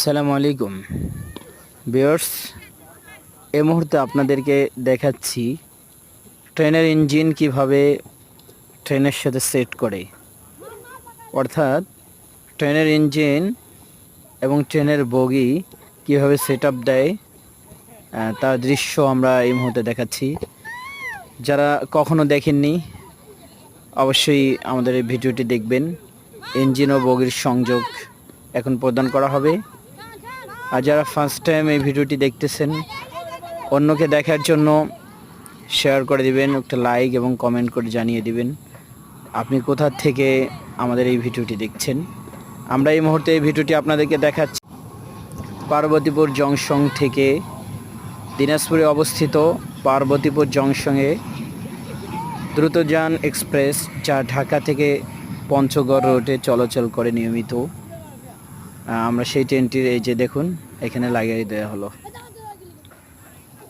আসসালামু আলাইকুম ভিউয়ার্স। এই মুহূর্তে আপনাদেরকে দেখাচ্ছি ট্রেনের ইঞ্জিন কিভাবে ট্রেনের সাথে সেট করে, অর্থাৎ ট্রেনের ইঞ্জিন এবং ট্রেনের বগি কিভাবে সেট আপ দেয় তার দৃশ্য আমরা এই মুহূর্তে দেখাচ্ছি। যারা কখনো দেখেননি অবশ্যই আমাদের এই ভিডিওটি দেখবেন। ইঞ্জিন ও বগির সংযোগ এখন প্রদান করা হবে। আর যারা ফার্স্ট টাইম এই ভিডিওটি দেখতেছেন, অন্যকে দেখার জন্য শেয়ার করে দিবেন, একটা লাইক এবং কমেন্ট করে জানিয়ে দিবেন আপনি কোথা থেকে আমাদের এই ভিডিওটি দেখছেন। আমরা এই মুহূর্তে এই ভিডিওটি আপনাদেরকে দেখাচ্ছি পার্বতীপুর জংশন থেকে। দিনাজপুরে অবস্থিত পার্বতীপুর জংশনে দ্রুতযান এক্সপ্রেস, যা ঢাকা থেকে পঞ্চগড় রুটে চলাচল করে নিয়মিত। আমরা সেই ট্রেনটির এই যে দেখুন এখানে লাগিয়ে দেওয়া হলো।